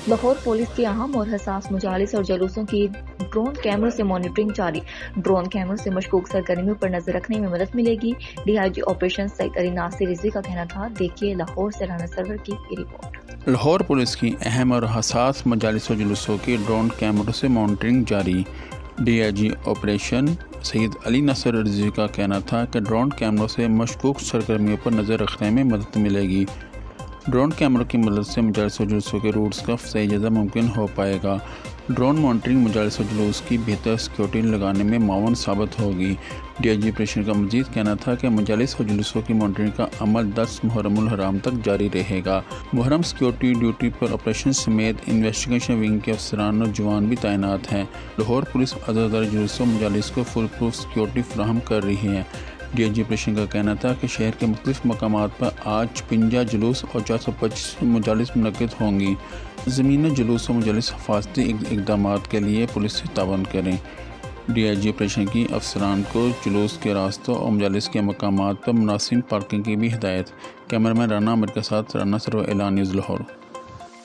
Lahore police کی اہم اور حساس مجالس اور جلوسوں کی ڈرون کیمروں سے مانیٹرنگ جاری۔ ڈرون کیمروں سے مشکوک سرگرمیوں پر نظر رکھنے میں مدد ملے گی۔ ڈی آئی جی آپریشن سید علی ناصر رضوی کا کہنا تھا۔ دیکھیے لاہور سے رانا سرور کی یہ رپورٹ۔ لاہور پولیس کی اہم اور حساس مجالس و جلوسوں کی ڈرون کیمروں سے مانیٹرنگ جاری۔ ڈی آئی جی آپریشن سید علی ناصر رضوی کا کہنا تھا کہ ڈرون کیمروں سے مشکوک سرگرمیوں پر نظر رکھنے میں مدد ملے گی۔ ڈرون کیمروں کی مدد سے مجالس و جلوسوں کے روٹس کا صحیح جائزہ ممکن ہو پائے گا۔ ڈرون مانیٹرنگ مجالس و جلوس کی بہتر سیکیورٹی لگانے میں معاون ثابت ہوگی۔ ڈی آئی جی آپریشن کا مزید کہنا تھا کہ مجالس و جلوسوں کی مانیٹرنگ کا عمل 10 محرم الحرام تک جاری رہے گا۔ محرم سیکیورٹی ڈیوٹی پر آپریشن سمیت انویسٹیگیشن ونگ کے افسران اور جوان بھی تعینات ہیں۔ لاہور پولیس عزادار جلوسوں مجالس کو فل پروف سیکیورٹی فراہم کر رہی ہے۔ ڈی آئی جی آپریشن کا کہنا تھا کہ شہر کے مختلف مقامات پر آج 56 جلوس اور 425 مجالس منعقد ہوں گی۔ زمینی جلوس و مجالس حفاظتی اقدامات کے لیے پولیس سے تعاون کریں۔ ڈی آئی جی آپریشن کی افسران کو جلوس کے راستوں اور مجالس کے مقامات پر مناسب پارکنگ کی بھی ہدایت۔ کیمرہ مین رانا عامر کے ساتھ رانا سرور اعلان نیوز لاہور۔